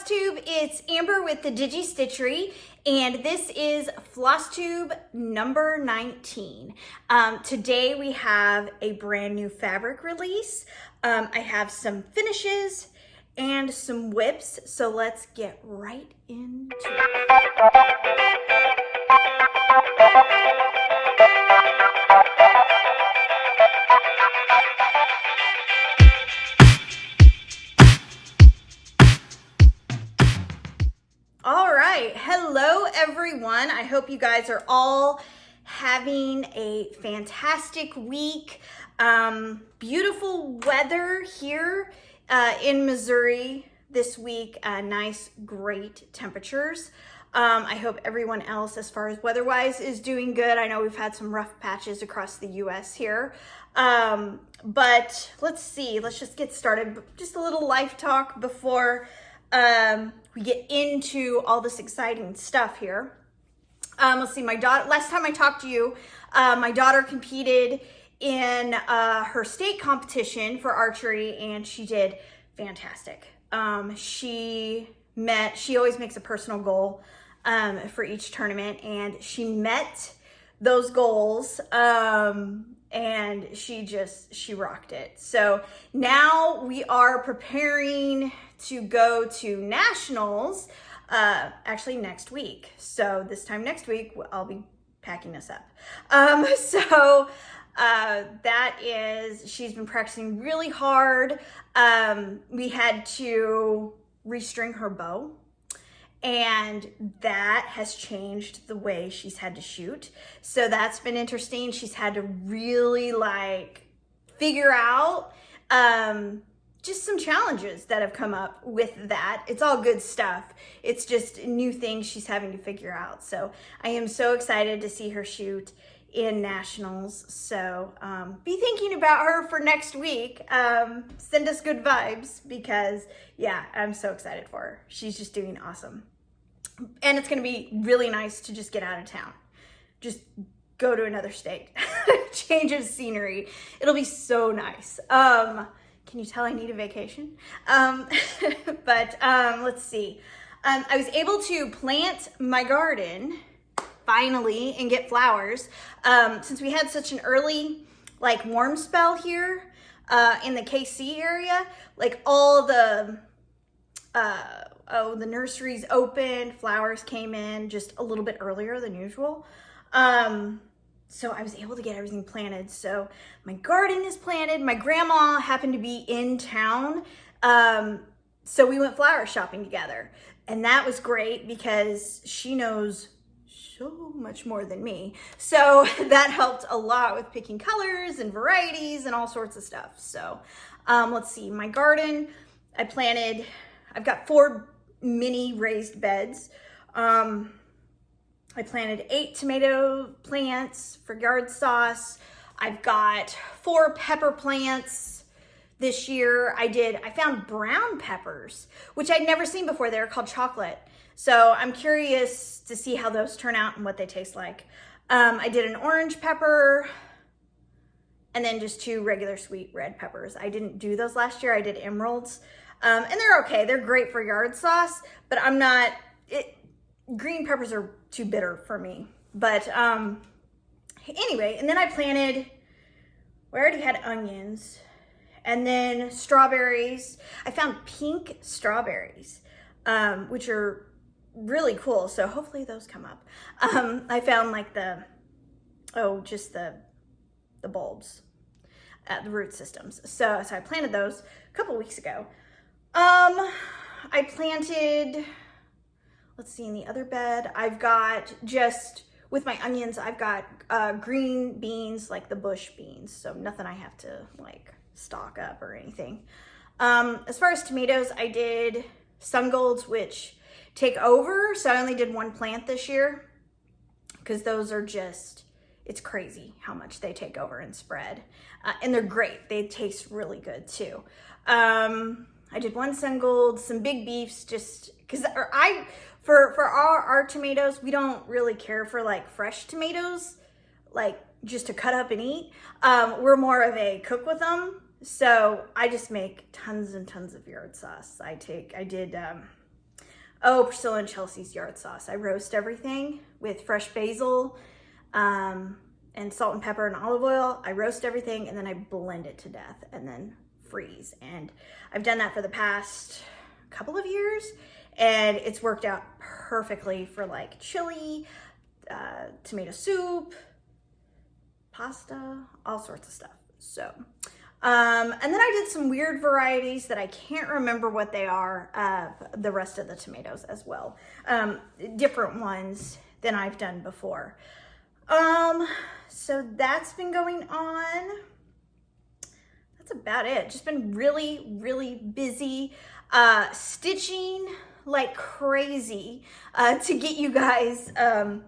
Flosstube. It's Amber with the Digi Stitchery, and this is Flosstube number 19. Today we have a brand new fabric release. I have some finishes and some whips, so let's get right into it. All right, hello everyone. I hope you guys are all having a fantastic week. Beautiful weather here in Missouri this week. Nice, great temperatures. I hope everyone else, as far as weather-wise, is doing good. I know we've had some rough patches across the U.S. here. But let's see, let's just get started. Just a little life talk before we get into all this exciting stuff here. Let's see, my daughter, last time I talked to you, my daughter competed in her state competition for archery, and she did fantastic. She always makes a personal goal for each tournament, and she met those goals, and she rocked it. So now we are preparing to go to nationals, actually next week. So this time next week, I'll be packing us up. She's been practicing really hard. We had to restring her bow, and that has changed the way she's had to shoot. So that's been interesting. She's had to really figure out just some challenges that have come up with that. It's all good stuff. It's just new things she's having to figure out. So I am so excited to see her shoot in nationals. So be thinking about her for next week. Send us good vibes, because yeah, I'm so excited for her. She's just doing awesome. And it's gonna be really nice to just get out of town. Just go to another state. Change of scenery. It'll be so nice. Can you tell I need a vacation? Let's see. I was able to plant my garden finally and get flowers. Since we had such an early warm spell here in the KC area, all the nurseries opened, flowers came in just a little bit earlier than usual. So I was able to get everything planted. So my garden is planted. My grandma happened to be in town. So we went flower shopping together. And that was great because she knows so much more than me. So that helped a lot with picking colors and varieties and all sorts of stuff. So let's see, my garden, I've got 4 mini raised beds. I planted 8 tomato plants for yard sauce. I've got 4 pepper plants this year. I found brown peppers, which I'd never seen before. They're called chocolate. So I'm curious to see how those turn out and what they taste like. I did an orange pepper and then just 2 regular sweet red peppers. I didn't do those last year. I did emeralds. And they're okay. They're great for yard sauce, but green peppers are too bitter for me. But anyway, and then we already had onions, and then strawberries. I found pink strawberries, which are really cool. So hopefully those come up. I found just the bulbs, the root systems. So I planted those a couple weeks ago. I planted, let's see, in the other bed, I've got with my onions, I've got green beans, like the bush beans. So nothing I have to stock up or anything. As far as tomatoes, I did sun golds, which take over. So I only did 1 plant this year because those are it's crazy how much they take over and spread. And they're great. They taste really good too. I did 1 sun gold, some big beefs, just because for our tomatoes, we don't really care for fresh tomatoes, just to cut up and eat. We're more of a cook with them. So I just make tons and tons of yard sauce. I did Oh, Priscilla and Chelsea's yard sauce. I roast everything with fresh basil and salt and pepper and olive oil. I roast everything and then I blend it to death and then freeze. And I've done that for the past couple of years and it's worked out perfectly for like chili, tomato soup, pasta, all sorts of stuff. So, and then I did some weird varieties that I can't remember what they are, the rest of the tomatoes as well. Different ones than I've done before. So that's been going on. That's about it. Just been really, really busy, stitching like crazy, to get you guys,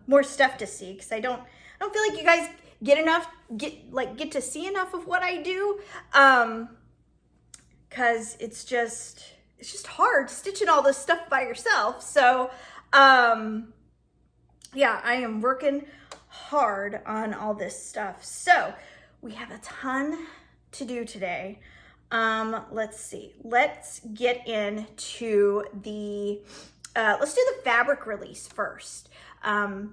more stuff to see. Cause I don't feel like you guys get to see enough of what I do. Cause it's just hard stitching all this stuff by yourself. So, yeah, I am working hard on all this stuff. So we have a ton to do today. Let's see, let's get into the, let's do the fabric release first.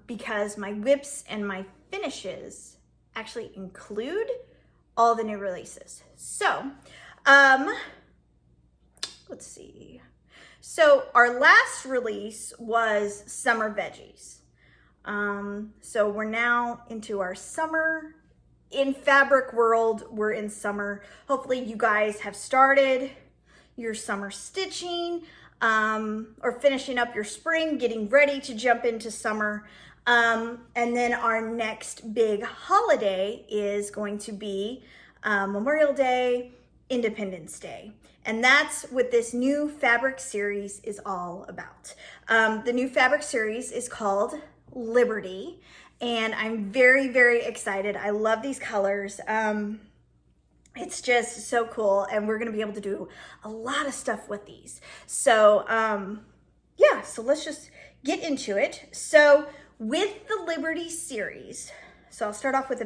Because my whips and my finishes actually include all the new releases. So, let's see. So our last release was Summer Veggies. So we're now into our summer. In fabric world, we're in summer. Hopefully you guys have started your summer stitching, or finishing up your spring, getting ready to jump into summer. And then our next big holiday is going to be Memorial Day, Independence Day. And that's what this new fabric series is all about. The new fabric series is called Liberty, and I'm very, very excited. I love these colors. It's just so cool, and we're gonna be able to do a lot of stuff with these. So yeah, so let's just get into it. So with the Liberty series, so I'll start off with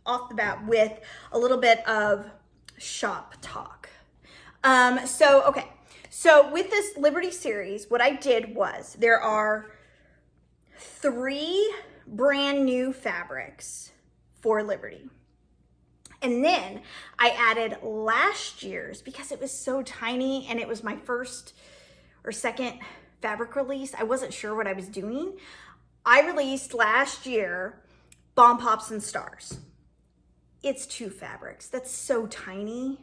off the bat with a little bit of shop talk. Okay, so with this Liberty series, what I did was there are 3 brand new fabrics for Liberty. And then I added last year's, because it was so tiny and it was my first or second fabric release. I wasn't sure what I was doing. I released last year Bomb Pops and Stars. It's 2 fabrics. That's so tiny.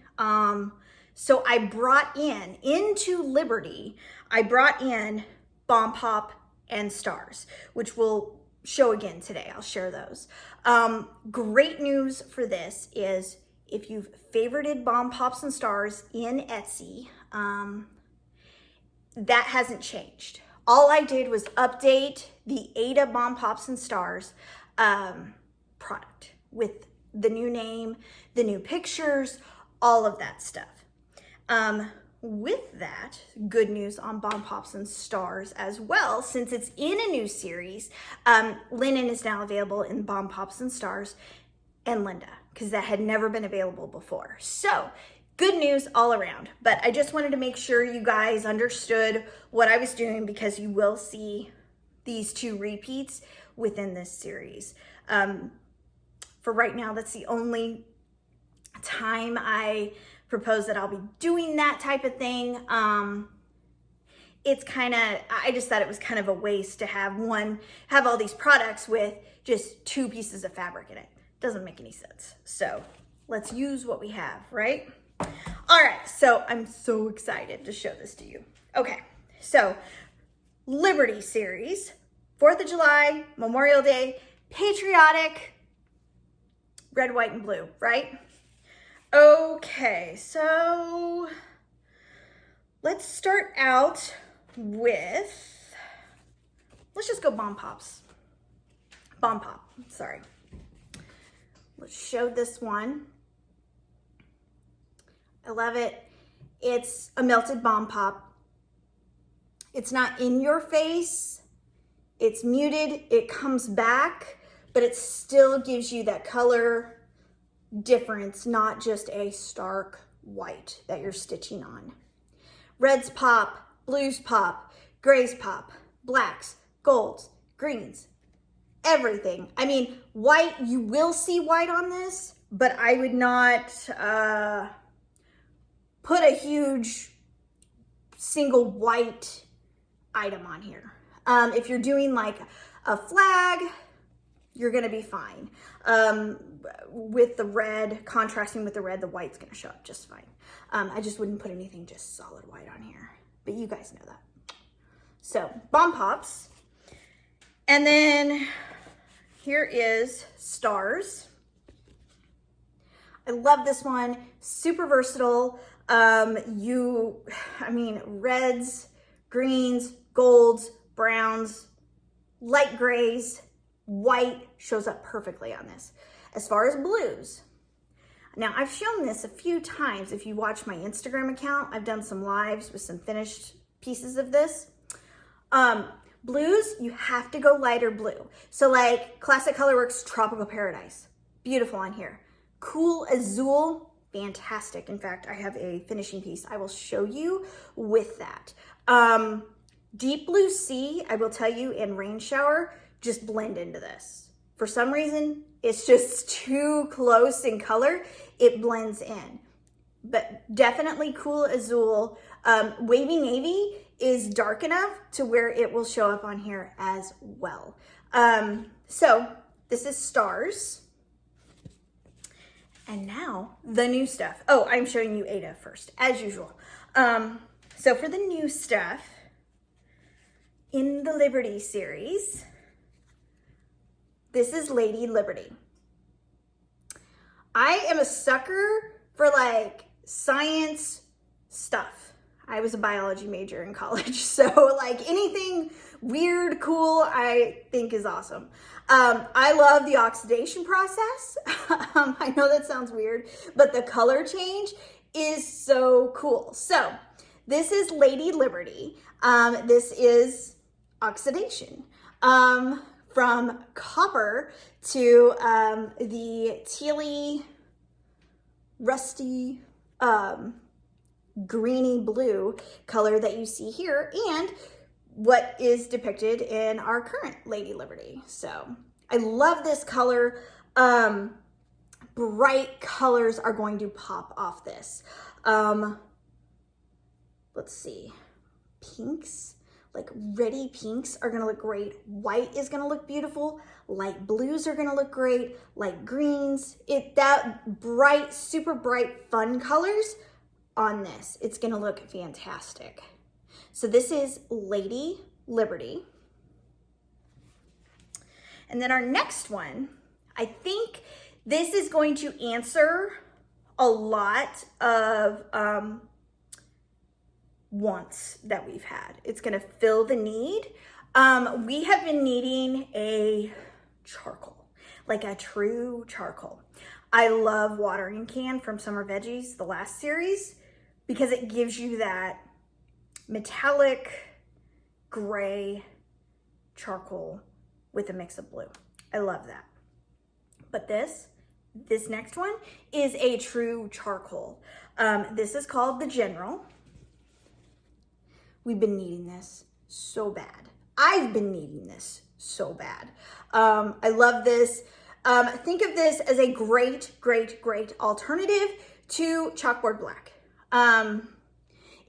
So I brought into Liberty, I brought in Bomb Pop and Stars, which we'll show again today. I'll share those. Great news for this is if you've favorited Bomb Pops and Stars in Etsy, that hasn't changed. All I did was update the Ada Bomb Pops and Stars product with the new name, the new pictures, all of that stuff. With that, good news on Bomb Pops and Stars as well, since it's in a new series. Linen is now available in Bomb Pops and Stars and Linda, because that had never been available before. So good news all around, but I just wanted to make sure you guys understood what I was doing, because you will see these 2 repeats within this series. For right now, that's the only time I propose that I'll be doing that type of thing. It's kind of, I just thought it was kind of a waste to have all these products with just 2 pieces of fabric in it. Doesn't make any sense. So let's use what we have, right? All right, so I'm so excited to show this to you. Okay, so Liberty series, 4th of July, Memorial Day, patriotic, red, white, and blue, right? Okay, so let's start out with, let's just go Bomb Pops. Bomb Pop, sorry. Let's show this one. I love it. It's a melted Bomb Pop. It's not in your face. It's muted. It comes back, but it still gives you that color difference, not just a stark white that you're stitching on. Reds pop, blues pop, grays pop, blacks, golds, greens, everything. I mean, white, you will see white on this, but I would not put a huge single white item on here. If you're doing like a flag, you're gonna be fine. With the red, contrasting with the red, the white's gonna show up just fine. I just wouldn't put anything just solid white on here, but you guys know that. So, Bomb Pops. And then here is Stars. I love this one, super versatile. I mean, reds, greens, golds, browns, light grays, white shows up perfectly on this. As far as blues, now I've shown this a few times. If you watch my Instagram account, I've done some lives with some finished pieces of this. Blues, you have to go lighter blue. So like classic ColorWorks Tropical Paradise, beautiful on here. Cool Azul, fantastic. In fact, I have a finishing piece I will show you with that. Deep Blue Sea, I will tell you, in Rain Shower, just blend into this. For some reason, it's just too close in color. It blends in. But definitely Cool Azul. Wavy Navy is dark enough to where it will show up on here as well. So this is Stars. And now the new stuff. Oh, I'm showing you Ada first, as usual. So for the new stuff, in the Liberty series, this is Lady Liberty. I am a sucker for like science stuff. I was a biology major in college, so like anything weird, cool, I think is awesome. I love the oxidation process. I know that sounds weird, but the color change is so cool. So this is Lady Liberty. This is oxidation. From copper to the tealy, rusty, greeny blue color that you see here, and what is depicted in our current Lady Liberty. So I love this color. Bright colors are going to pop off this. Let's see, pinks, like reddy pinks are gonna look great. White is gonna look beautiful. Light blues are gonna look great. Light greens, that bright, super bright, fun colors on this, it's gonna look fantastic. So this is Lady Liberty. And then our next one, I think this is going to answer a lot of wants that we've had. It's gonna fill the need. We have been needing a charcoal, like a true charcoal. I love Watering Can from Summer Veggies, the last series, because it gives you that metallic gray charcoal with a mix of blue. I love that. But this next one is a true charcoal. This is called the General. We've been needing this so bad. I've been needing this so bad. I love this. Think of this as a great, great, great alternative to chalkboard black.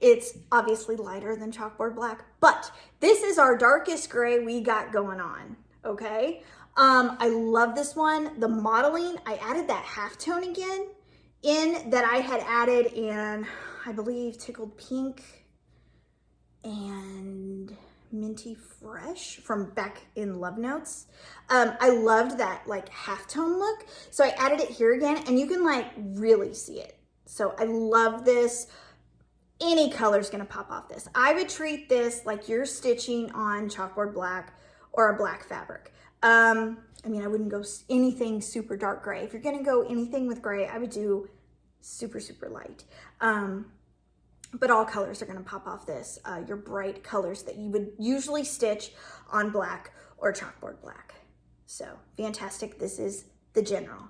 It's obviously lighter than chalkboard black, but this is our darkest gray we got going on, okay? I love this one. The modeling, I added that halftone again in that I had added in, I believe, Tickled Pink and Minty Fresh from back in Love Notes. I loved that like halftone look, so I added it here again, and you can like really see it. So I love this. Any color's gonna pop off this. I would treat this like you're stitching on chalkboard black or a black fabric. I mean, I wouldn't go anything super dark gray. If you're gonna go anything with gray, I would do super, super light. But all colors are gonna pop off this. Your bright colors that you would usually stitch on black or chalkboard black. So fantastic, this is the General.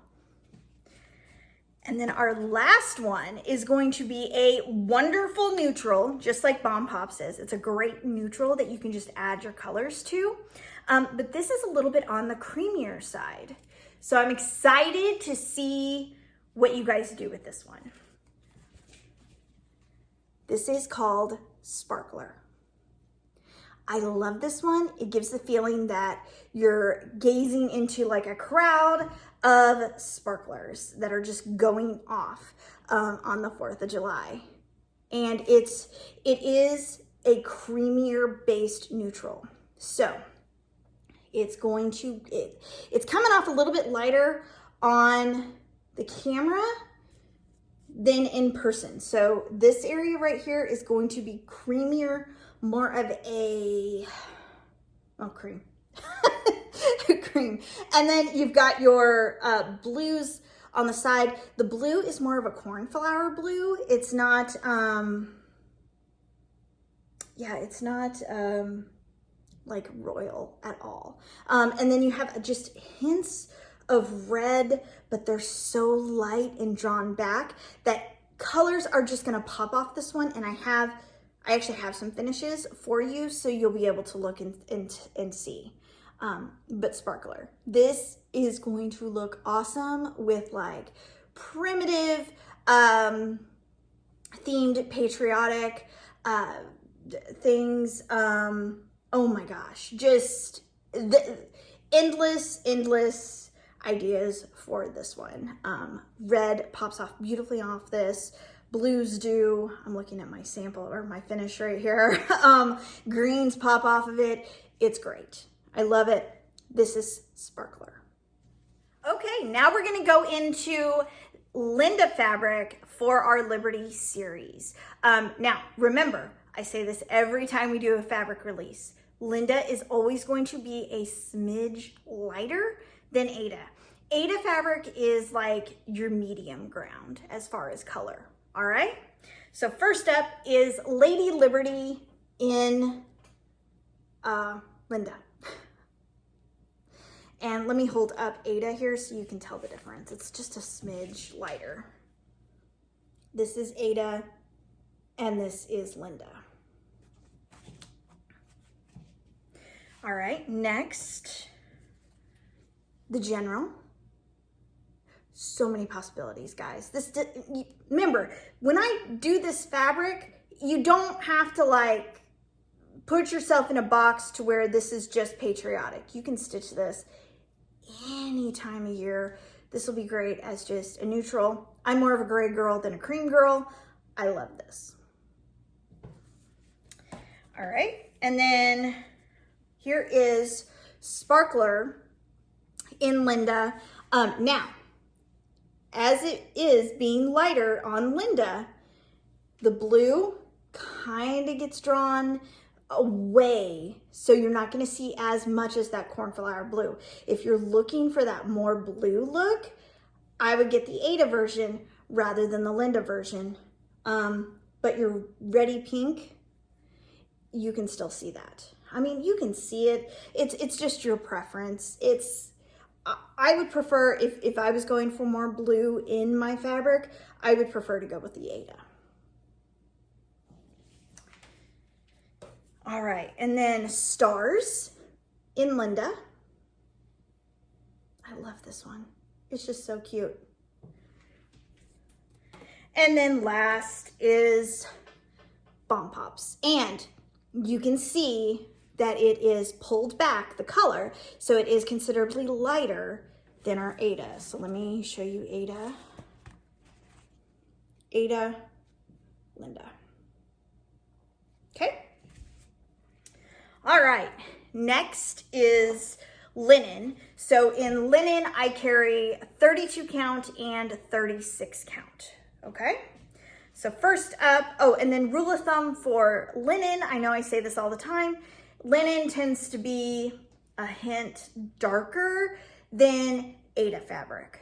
And then our last one is going to be a wonderful neutral, just like Bomb Pops is. It's a great neutral that you can just add your colors to. But this is a little bit on the creamier side. So I'm excited to see what you guys do with this one. This is called Sparkler. I love this one. It gives the feeling that you're gazing into like a crowd of sparklers that are just going off on the 4th of July. And it is a creamier based neutral. So it's going to, it's coming off a little bit lighter on the camera than in person. So this area right here is going to be creamier, more of a, cream. Cream. And then you've got your blues on the side. The blue is more of a cornflower blue. It's not, it's not like royal at all. And then you have just hints of red, but they're so light and drawn back that colors are just gonna pop off this one. And I actually have some finishes for you, so you'll be able to look and see. But Sparkler, this is going to look awesome with like primitive, themed, patriotic things. Oh my gosh, just the endless ideas for this one. Red pops off beautifully off this. Blues do. I'm looking at my sample or my finish right here. Greens pop off of it. It's great. I love it. This is Sparkler. Okay, now we're gonna go into Linda fabric for our Liberty series. Now, remember, I say this every time we do a fabric release. Linda is always going to be a smidge lighter than Ada. Ada fabric is like your medium ground as far as color, all right? So first up is Lady Liberty in Linda. And let me hold up Ada here so you can tell the difference. It's just a smidge lighter. This is Ada and this is Linda. All right, next, the General. So many possibilities, guys. Remember, when I do this fabric, you don't have to like put yourself in a box to where this is just patriotic. You can stitch this any time of year. This will be great as just a neutral. I'm more of a gray girl than a cream girl. I love this. All right, and then here is Sparkler in Linda. Now, as it is being lighter on Linda, the blue kind of gets drawn away, so you're not going to see as much as that cornflower blue. If you're looking for that more blue look, I would get the Ada version rather than the Linda version. But your Ready Pink, you can still see that. I mean, you can see it. It's just your preference. I would prefer, if I was going for more blue in my fabric, I would prefer to go with the Ada. All right, and then Stars in Linda. I love this one. It's just so cute. And then last is Bomb Pops. And you can see that it is pulled back, the color, so it is considerably lighter than our Ada. So let me show you Ada. Ada, Linda. Okay. All right, next is linen. So in linen, I carry 32 count and 36 count, okay? So first up, oh, and then rule of thumb for linen, I know I say this all the time, linen tends to be a hint darker than Ada fabric.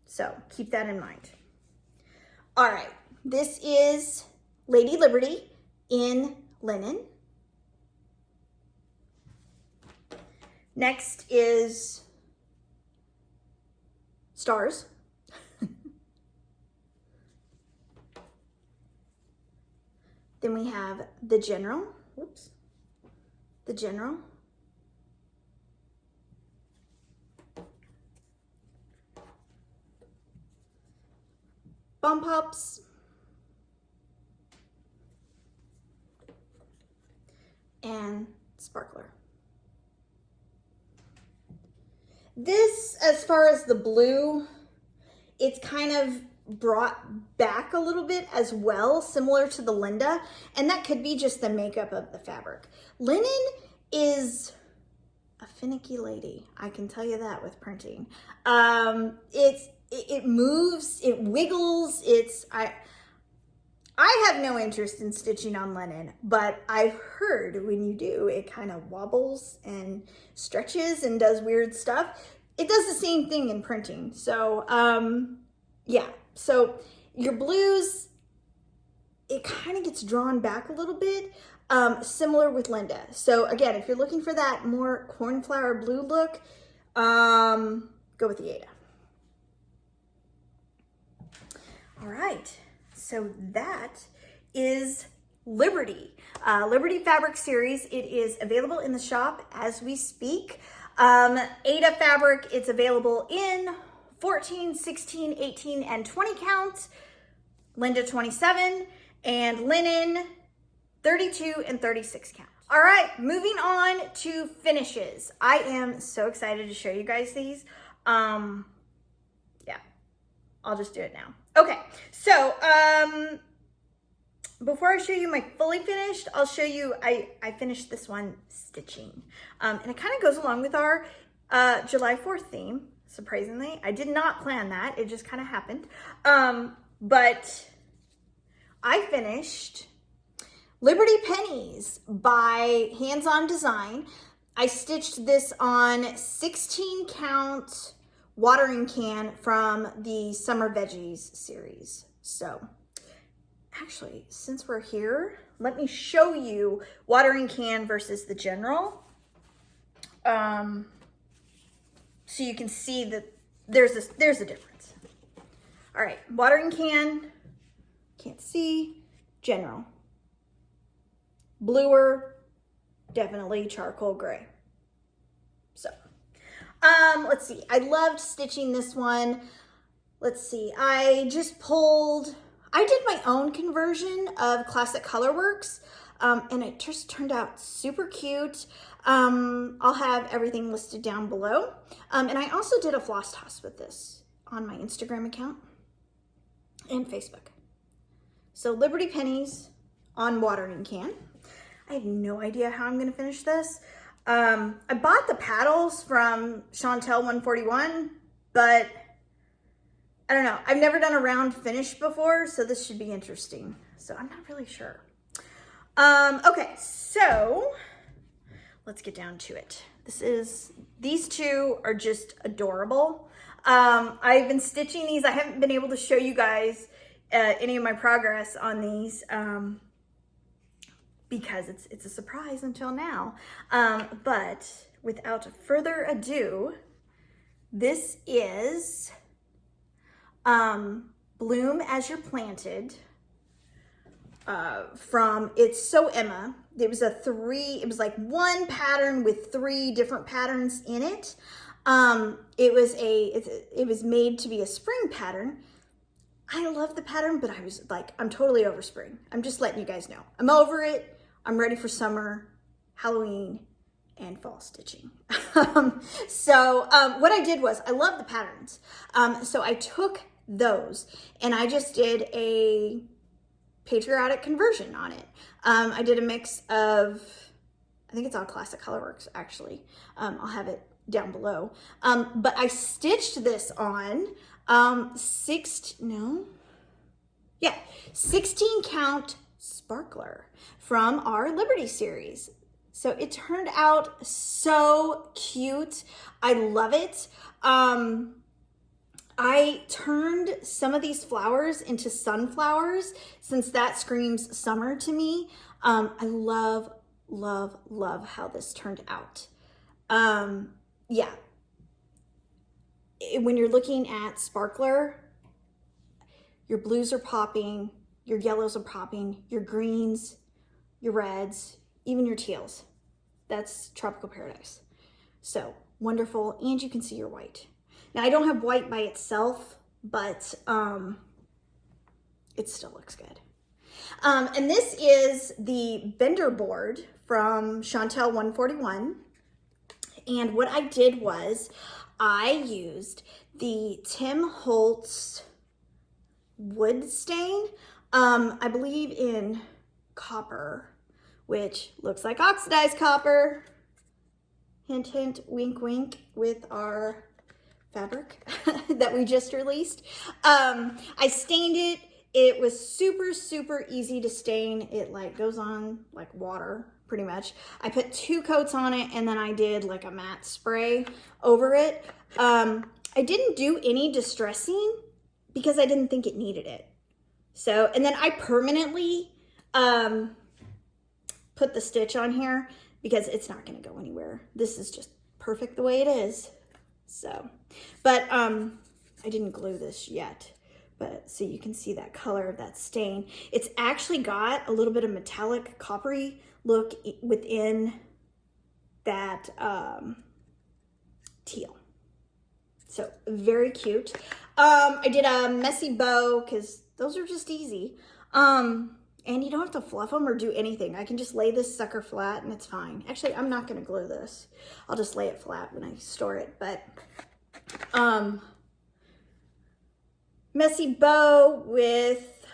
So keep that in mind. All right, this is Lady Liberty in linen. Next is Stars. Then we have the General, whoops, the General. Bump Ups. And Sparkler. This, as far as the blue, it's kind of brought back a little bit as well, similar to the Linda, and that could be just the makeup of the fabric. Linen is a finicky lady, I can tell you that with printing. It moves, it wiggles, I have no interest in stitching on linen, but I've heard when you do, it kind of wobbles and stretches and does weird stuff. It does the same thing in printing. So, yeah. So your blues, it kind of gets drawn back a little bit, similar with Linda. So again, if you're looking for that more cornflower blue look, go with the Ada. All right. So that is Liberty. Liberty Fabric Series. It is available in the shop as we speak. Ada fabric, it's available in 14, 16, 18, and 20 count. Linda 27, and linen 32 and 36 count. All right, moving on to finishes. I am so excited to show you guys these. Yeah, I'll just do it now. Okay, so before I show you my fully finished, I'll show you, I finished this one stitching. And it kind of goes along with our July 4th theme, surprisingly. I did not plan that, it just kind of happened. But I finished Liberty Pennies by Hands On Design. I stitched this on 16 count watering can from the Summer Veggies series. So actually, since we're here, let me show you watering can versus the General. So you can see that there's a difference. All right, watering can, can't see, General. Bluer, definitely charcoal gray. So, let's see. I loved stitching this one. Let's see. I did my own conversion of classic ColorWorks, and it just turned out super cute. I'll have everything listed down below. And I also did a floss toss with this on my Instagram account and Facebook. So Liberty Pennies on watering can. I have no idea how I'm gonna finish this. I bought the paddles from Chantel 141, but I don't know. I've never done a round finish before, so this should be interesting. So I'm not really sure. Okay, so let's get down to it. These two are just adorable. I've been stitching these. I haven't been able to show you guys any of my progress on these because it's a surprise until now. But without further ado, this is Bloom As You're Planted from It's So Emma. It was like one pattern with 3 different patterns in it. It was made to be a spring pattern. I love the pattern, but I was like, I'm totally over spring. I'm just letting you guys know. I'm over it. I'm ready for summer, Halloween, and fall stitching. What I did was, I love the patterns. So I took those and I just did a patriotic conversion on it. I did a mix of, I think it's all classic ColorWorks actually. I'll have it down below. But I stitched this on 16 count Sparkler from our Liberty series. So it turned out so cute. I love it. I turned some of these flowers into sunflowers since that screams summer to me. I love, love, love how this turned out. Yeah. When you're looking at Sparkler, your blues are popping, Your yellows are popping, your greens, your reds, even your teals. That's tropical paradise. So wonderful, and you can see your white. Now I don't have white by itself, but it still looks good. And this is the vendor board from Chantel 141. And what I did was I used the Tim Holtz wood stain, I believe in copper, which looks like oxidized copper. Hint, hint, wink, wink, with our fabric that we just released. I stained it. It was super, super easy to stain. It like goes on like water, pretty much. I put 2 coats on it, and then I did like a matte spray over it. I didn't do any distressing because I didn't think it needed it. So, and then I permanently put the stitch on here because it's not gonna go anywhere. This is just perfect the way it is. So, but I didn't glue this yet. But so you can see that color of that stain. It's actually got a little bit of metallic coppery look within that teal. So very cute. I did a messy bow because those are just easy. And you don't have to fluff them or do anything. I can just lay this sucker flat and it's fine. Actually, I'm not gonna glue this. I'll just lay it flat when I store it. But messy bow with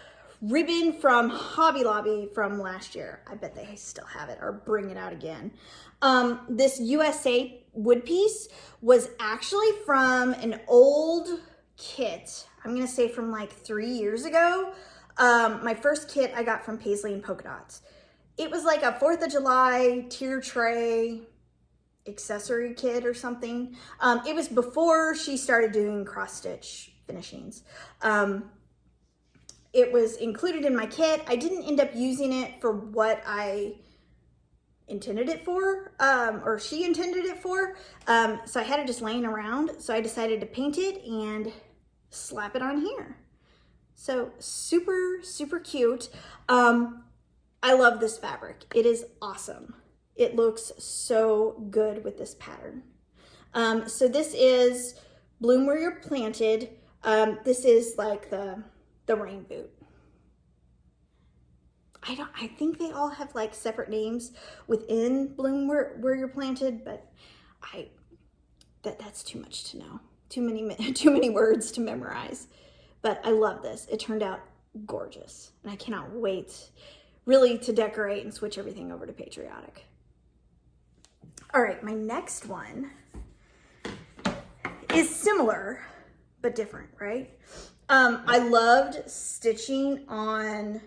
ribbon from Hobby Lobby from last year. I bet they still have it or bring it out again. This USA wood piece was actually from an old kit. I'm gonna say from like 3 years ago. My first kit I got from Paisley and Polka Dots. It was like a 4th of July tier tray accessory kit or something. It was before she started doing cross stitch finishings. It was included in my kit. I didn't end up using it for what I intended it for, or she intended it for. So I had it just laying around. So I decided to paint it and slap it on here. So super, super cute. I love this fabric. It is awesome. It looks so good with this pattern. So this is Bloom Where You're Planted. This is like the rain boot. I think they all have like separate names within Bloom Where You're Planted, but that's too much to know. Too many words to memorize. But I love this. It turned out gorgeous. And I cannot wait really to decorate and switch everything over to Patriotic. All right, my next one is similar, but different, right? I loved stitching on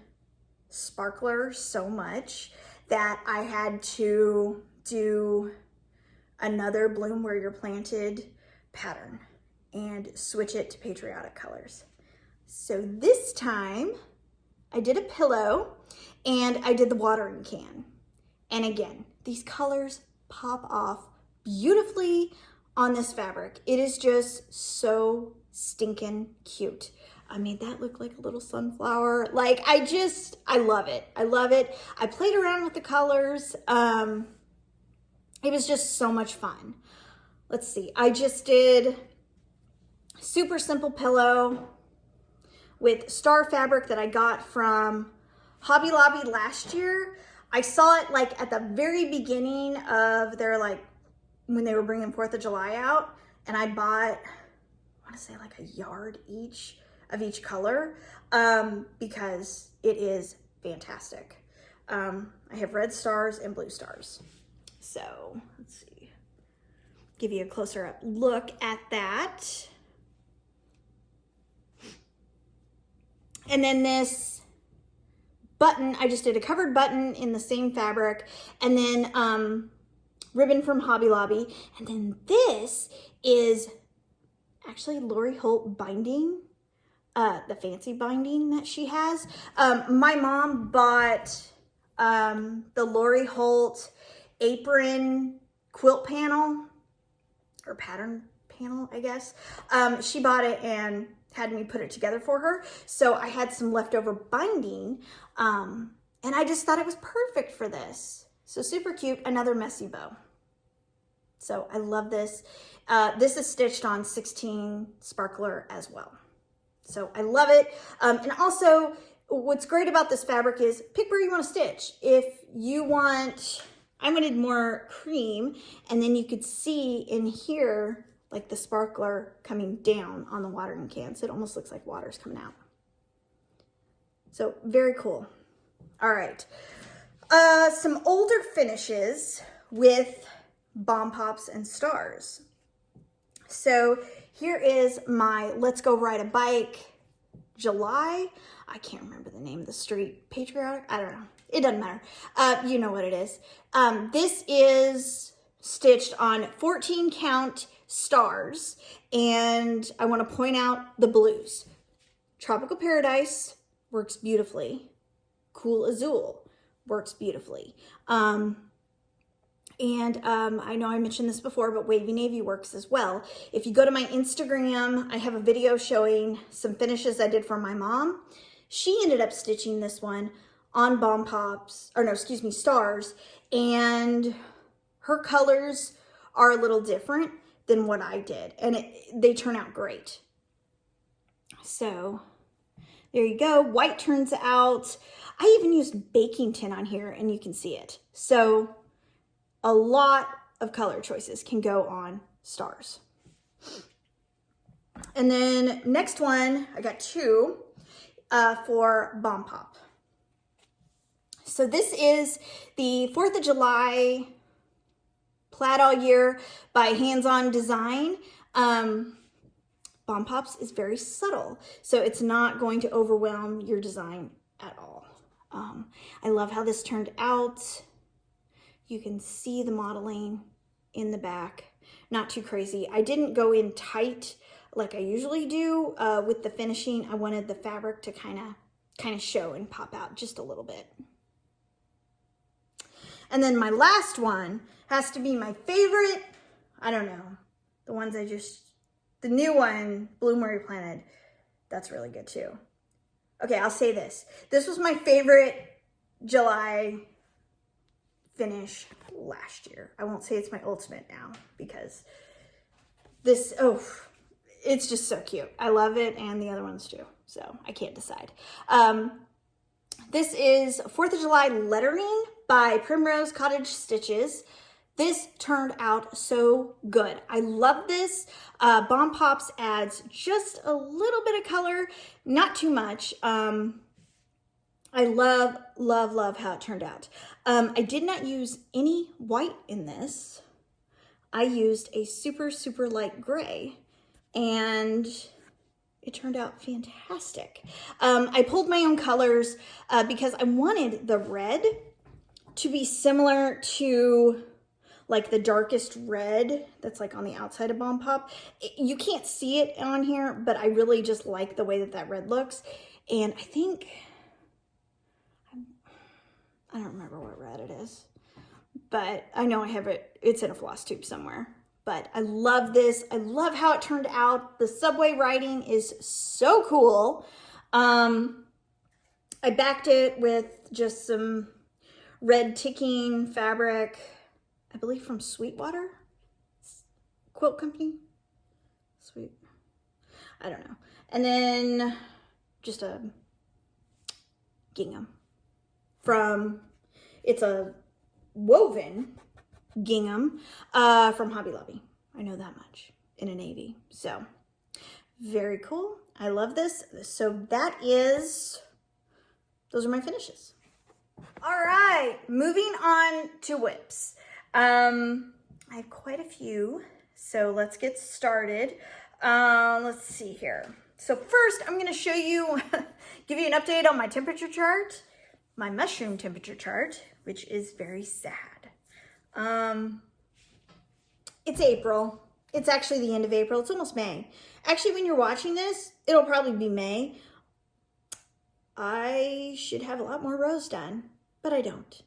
Sparkler so much that I had to do another Bloom Where You're Planted pattern and switch it to Patriotic colors. So this time I did a pillow and I did the watering can. And again, these colors pop off beautifully on this fabric. It is just so stinking cute. I made that look like a little sunflower. Like I love it. I love it. I played around with the colors. It was just so much fun. Let's see. I just did super simple pillow with star fabric that I got from Hobby Lobby last year. I saw it like at the very beginning of their like, when they were bringing 4th of July out, and I bought, I want to say like a yard each of each color because it is fantastic. I have red stars and blue stars. So let's see, give you a closer up look at that. And then this button, I just did a covered button in the same fabric, and then ribbon from Hobby Lobby. And then this is actually Lori Holt binding, the fancy binding that she has. My mom bought the Lori Holt apron quilt panel, or pattern panel, I guess. She bought it and had me put it together for her. So I had some leftover binding, and I just thought it was perfect for this. So super cute, another messy bow. So I love this. This is stitched on 16 sparkler as well. So I love it. And also what's great about this fabric is pick where you want to stitch. If you want, I wanted more cream, and then you could see in here, like the sparkler coming down on the watering cans. It almost looks like water's coming out. So very cool. All right. Some older finishes with bomb pops and stars. So here is my Let's Go Ride a Bike July. I can't remember the name of the street. Patriotic? I don't know. It doesn't matter. You know what it is. This is stitched on 14 count stars, and I want to point out the blues. Tropical Paradise works beautifully. Cool Azul works beautifully. I know I mentioned this before, but Wavy Navy works as well. If you go to my Instagram, I have a video showing some finishes I did for my mom. She ended up stitching this one on bomb pops, or no, excuse me, stars, and her colors are a little different than what I did, and they turn out great. So there you go. White turns out. I even used baking tin on here, and you can see it. So a lot of color choices can go on stars. And then next one, I got two for bomb pop. So this is the 4th of July Plaid All Year by Hands On Design. Bomb Pops is very subtle, so it's not going to overwhelm your design at all. I love how this turned out. You can see the modeling in the back. Not too crazy. I didn't go in tight like I usually do with the finishing. I wanted the fabric to kind of show and pop out just a little bit. And then my last one has to be my favorite. I don't know. The ones the new one, Bloom Where You Planted. That's really good too. Okay, I'll say this. This was my favorite July finish last year. I won't say it's my ultimate now because this, it's just so cute. I love it, and the other ones too. So I can't decide. This is 4th of July lettering by Primrose Cottage Stitches. This turned out so good. I love this. Bomb Pops adds just a little bit of color, not too much. I love, love, love how it turned out. I did not use any white in this. I used a super, super light gray, and it turned out fantastic. I pulled my own colors because I wanted the red to be similar to like the darkest red that's like on the outside of Bomb Pop. You can't see it on here, but I really just like the way that red looks. And I think, I don't remember what red it is, but I know I have it. It's in a floss tube somewhere. But I love this. I love how it turned out. The subway writing is so cool. I backed it with just some red ticking fabric, I believe from Sweetwater Quilt Company. I don't know. And then just a gingham it's a woven gingham from Hobby Lobby. I know that much, in a navy. So very cool. I love this. So those are my finishes. All right, moving on to whips. I have quite a few, so let's get started. Let's see here. So first, I'm going to show you, give you an update on my temperature chart, my mushroom temperature chart, which is very sad. It's April. It's actually the end of April. It's almost May. Actually, when you're watching this, it'll probably be May. I should have a lot more rows done, but I don't.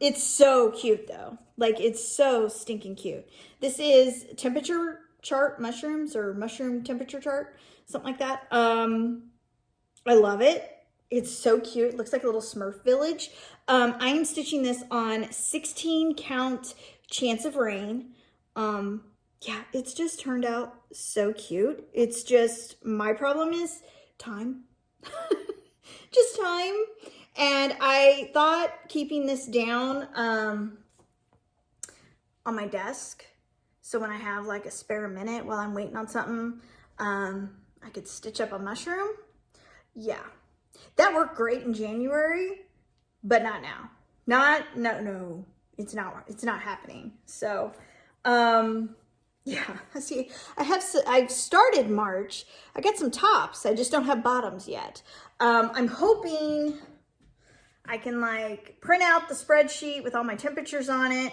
It's so cute though. Like, it's so stinking cute. This is temperature chart mushrooms, or mushroom temperature chart. something like that. I love it. It's so cute. It looks like a little Smurf village. I am stitching this on 16 count Chance of Rain. Yeah, it's just turned out so cute. It's just, my problem is time. Just time. And I thought keeping this down on my desk, so when I have like a spare minute while I'm waiting on something, I could stitch up a mushroom. Yeah, that worked great in January, but not now. No, it's not happening. So, yeah, see, I've started March. I got some tops. I just don't have bottoms yet. I'm hoping I can like print out the spreadsheet with all my temperatures on it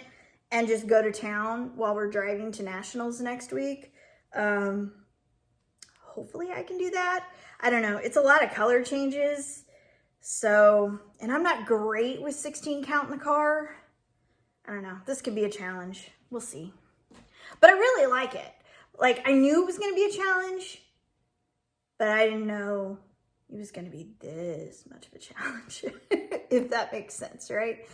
and just go to town while we're driving to nationals next week. Hopefully I can do that. I don't know. It's a lot of color changes. So, and I'm not great with 16 count in the car. I don't know. This could be a challenge. We'll see. But I really like it. Like, I knew it was going to be a challenge, but I didn't know it was going to be this much of a challenge, if that makes sense, right?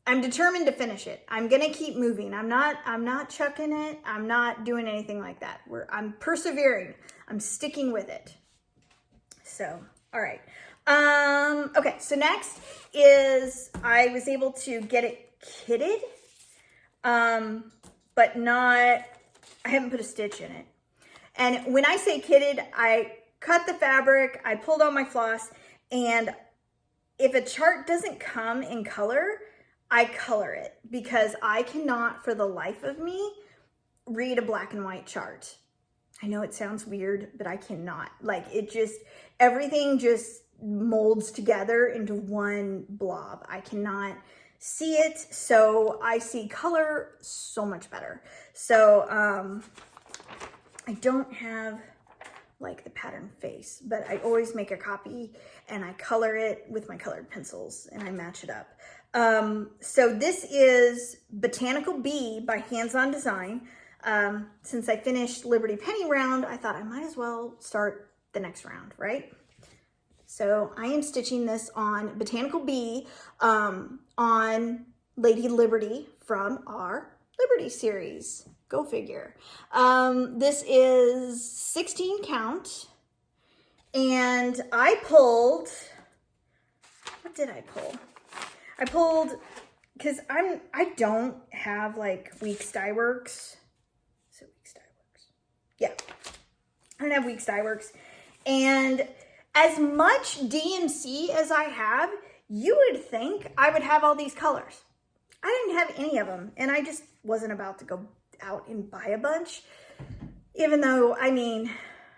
I'm determined to finish it. I'm going to keep moving. I'm not chucking it. I'm not doing anything like that. I'm persevering. I'm sticking with it. So, all right. Okay, so next is I was able to get it kitted, but I haven't put a stitch in it. And when I say kitted, I cut the fabric, I pulled on my floss, and if a chart doesn't come in color, I color it, because I cannot for the life of me read a black and white chart. I know it sounds weird, but I cannot. Like, everything just molds together into one blob. I cannot see it, so I see color so much better. So I don't have like the pattern face, but I always make a copy and I color it with my colored pencils and I match it up. So this is Botanical Bee by Hands On Design. Since I finished Liberty Penny round, I thought I might as well start the next round, right? So I am stitching this on Botanical Bee, on Lady Liberty from our Liberty series. Go figure. This is 16 count, and I pulled, what did I pull? I pulled, because I don't have like Weeks Dye Works. Is it Weeks Dye Works? Yeah, I don't have Weeks Dye Works. And as much DMC as I have, you would think I would have all these colors. I didn't have any of them, and I just wasn't about to go out and buy a bunch, even though, I mean,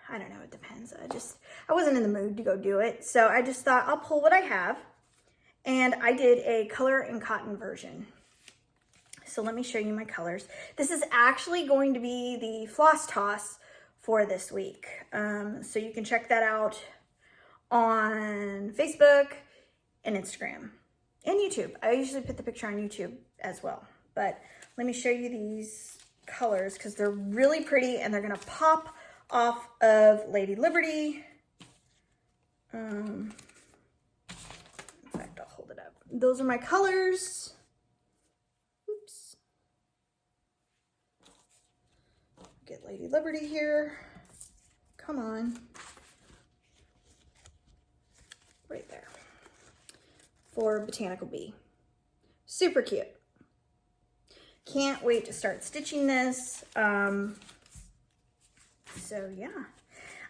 I don't know, it depends. I wasn't in the mood to go do it, so I just thought I'll pull what I have, and I did a color and cotton version. So let me show you my colors. This is actually going to be the floss toss for this week, so you can check that out on Facebook and Instagram and YouTube. I usually put the picture on YouTube as well, but let me show you these colors because they're really pretty and they're gonna pop off of Lady Liberty. In fact, I'll hold it up. Those are my colors. Oops. Get Lady Liberty here. Come on. Right there. For Botanical Bee. Super cute. Can't wait to start stitching this. So yeah,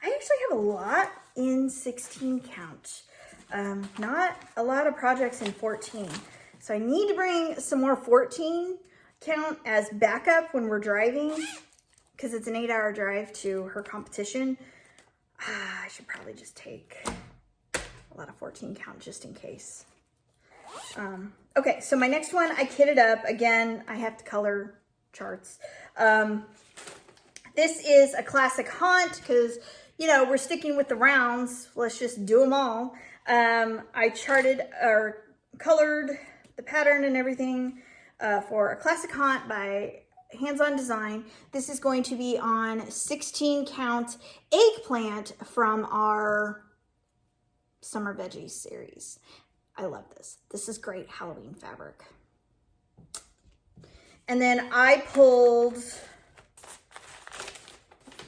I actually have a lot in 16 count. Not a lot of projects in 14. So I need to bring some more 14 count as backup when we're driving, because it's an 8-hour drive to her competition. I should probably just take a lot of 14 count just in case. Okay, so my next one, I kitted up. Again, I have to color charts. This is a classic haunt because, you know, we're sticking with the rounds. Let's just do them all. I charted or colored the pattern and everything for a classic haunt by hands-on design. This is going to be on 16 count eggplant from our Summer Veggies series. I love this. This is great Halloween fabric. And then I pulled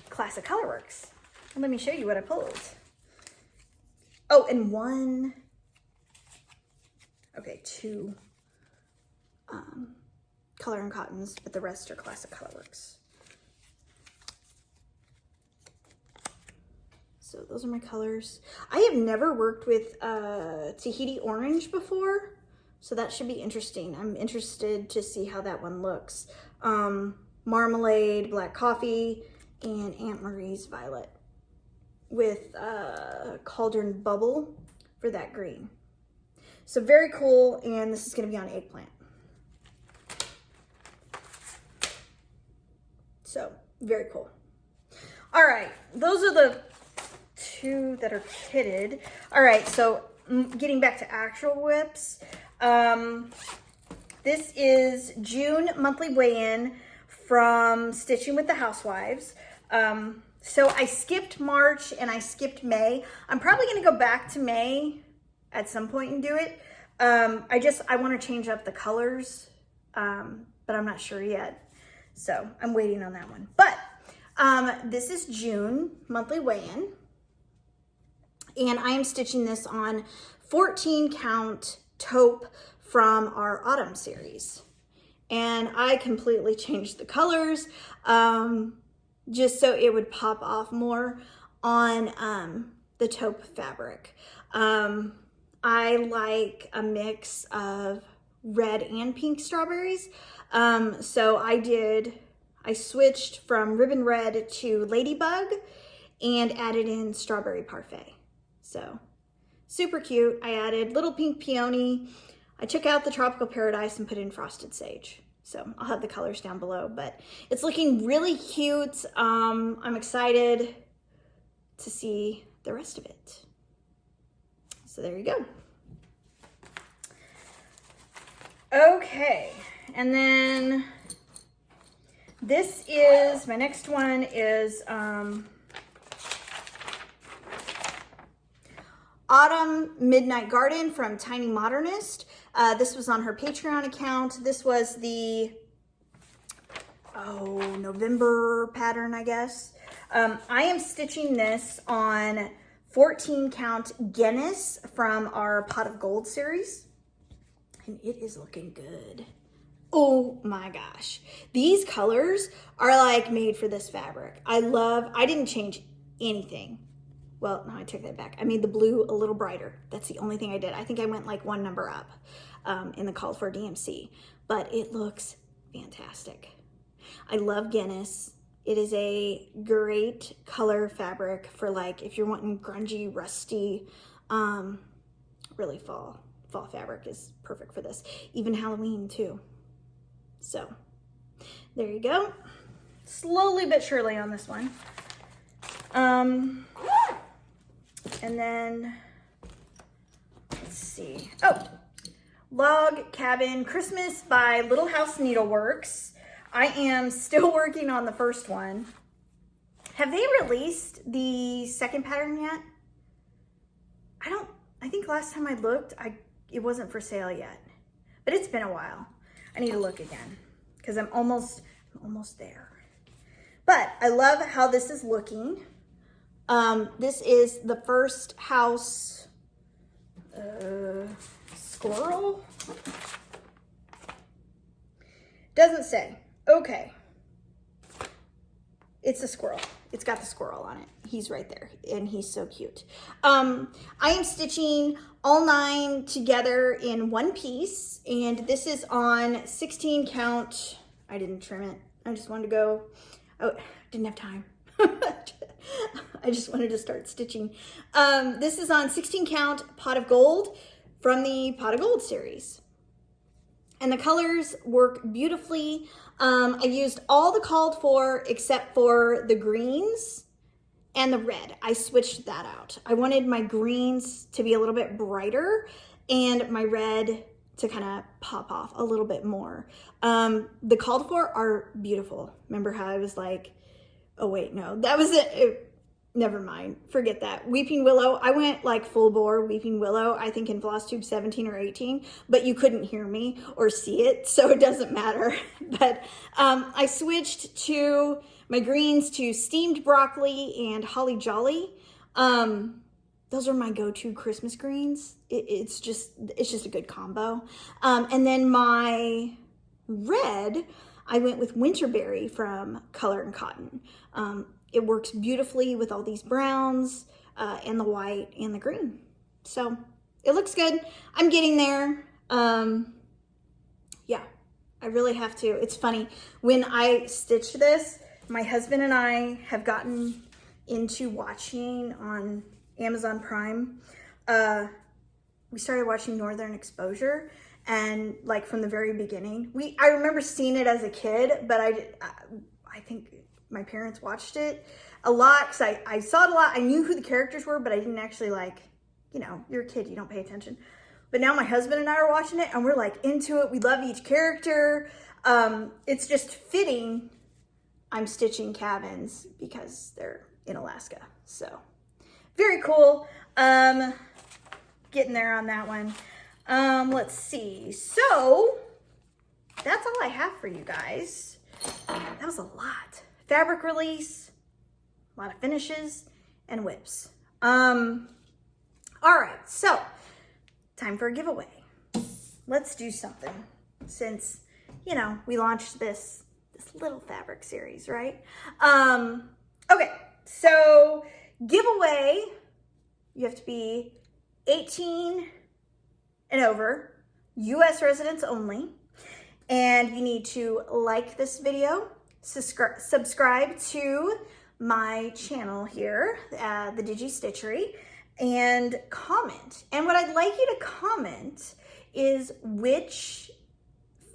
Classic ColorWorks. And let me show you what I pulled. Oh, and two Color and Cottons, but the rest are Classic ColorWorks. So those are my colors. I have never worked with Tahiti Orange before, so that should be interesting. I'm interested to see how that one looks. Marmalade, Black Coffee, and Aunt Marie's Violet with Cauldron Bubble for that green. So very cool, and this is gonna be on eggplant. So very cool. All right, those are the two that are kitted. All right, so getting back to actual whips. This is June monthly weigh-in from Stitching with the Housewives. So I skipped March and I skipped May. I'm probably gonna go back to May at some point and do it. I wanna change up the colors, but I'm not sure yet. So I'm waiting on that one. But this is June monthly weigh-in. And I am stitching this on 14 count taupe from our autumn series. And I completely changed the colors just so it would pop off more on the taupe fabric. I like a mix of red and pink strawberries. So I switched from Ribbon Red to Ladybug and added in Strawberry Parfait. So super cute. I added little pink peony. I took out the Tropical Paradise and put in Frosted Sage. So I'll have the colors down below, but it's looking really cute. I'm excited to see the rest of it. So there you go. Okay, and then this is, my next one is Autumn Midnight Garden from Tiny Modernist. This was on her Patreon account. This was the, November pattern, I guess. I am stitching this on 14 count Guinness from our Pot of Gold series. And it is looking good. Oh my gosh. These colors are like made for this fabric. I didn't change anything. Well, no, I took that back. I made the blue a little brighter. That's the only thing I did. I think I went like one number up in the call for DMC, but it looks fantastic. I love Guinness. It is a great color fabric for like, if you're wanting grungy, rusty, really fall fabric is perfect for this. Even Halloween too. So there you go. Slowly but surely on this one. And then let's see. Oh, Log Cabin Christmas by Little House Needleworks. I am still working on the first one. Have they released the second pattern yet? I think last time I looked, it wasn't for sale yet, but it's been a while. I need to look again because I'm almost there. But I love how this is looking. This is the first house squirrel. Doesn't say. Okay. It's a squirrel. It's got the squirrel on it. He's right there, and he's so cute. I am stitching all 9 together in one piece, and this is on 16 count. I didn't trim it. I just wanted to go. Oh, didn't have time. I just wanted to start stitching. This is on 16 count Pot of Gold from the Pot of Gold series. And the colors work beautifully. I used all the called for except for the greens and the red. I switched that out. I wanted my greens to be a little bit brighter and my red to kind of pop off a little bit more. The called for are beautiful. Remember how I was like, oh wait, no, that was it. Never mind, forget that. Weeping Willow, I went like full bore Weeping Willow, I think in Flosstube 17 or 18, but you couldn't hear me or see it, so it doesn't matter. But I switched to my greens to steamed broccoli and holly jolly. Those are my go-to Christmas greens. It's just a good combo. And then my red, I went with Winterberry from Color and Cotton. It works beautifully with all these browns and the white and the green. So it looks good. I'm getting there. Yeah, I really have to. It's funny. When I stitched this, my husband and I have gotten into watching on Amazon Prime. We started watching Northern Exposure, and like from the very beginning, I remember seeing it as a kid, but I think my parents watched it a lot because I saw it a lot. I knew who the characters were, but I didn't actually like, you know, you're a kid, you don't pay attention. But now my husband and I are watching it and we're like into it. We love each character. It's just fitting I'm stitching cabins because they're in Alaska. So very cool. Getting there on that one. Let's see. So that's all I have for you guys. That was a lot. Fabric release, a lot of finishes, and whips. All right, so time for a giveaway. Let's do something since, you know, we launched this little fabric series, right? Okay, so giveaway, you have to be 18 and over, US residents only, and you need to like this video, subscribe to my channel here, the Digi Stitchery, and comment. And what I'd like you to comment is which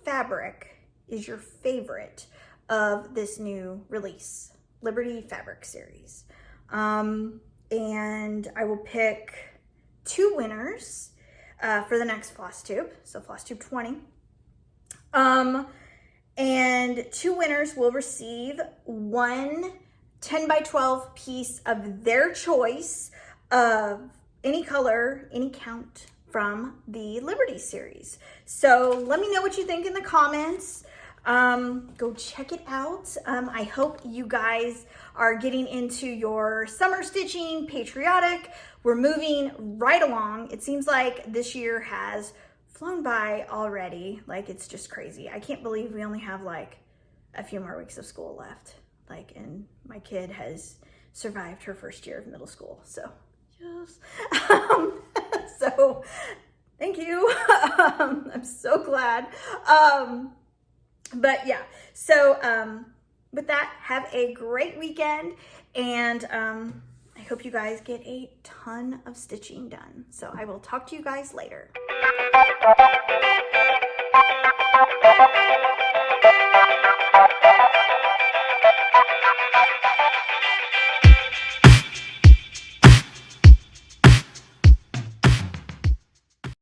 fabric is your favorite of this new release, Liberty Fabric Series. And I will pick 2 winners for the next Flosstube, so Flosstube 20. And 2 winners will receive 1 10x12 piece of their choice of any color, any count from the Liberty series. So let me know what you think in the comments. Go check it out. I hope you guys are getting into your summer stitching, patriotic. We're moving right along. It seems like this year has flown by already. Like, it's just crazy. I can't believe we only have like a few more weeks of school left. Like, and my kid has survived her first year of middle school. So, yes. So, thank you. I'm so glad. But yeah, so with that, have a great weekend, and I hope you guys get a ton of stitching done. So I will talk to you guys later.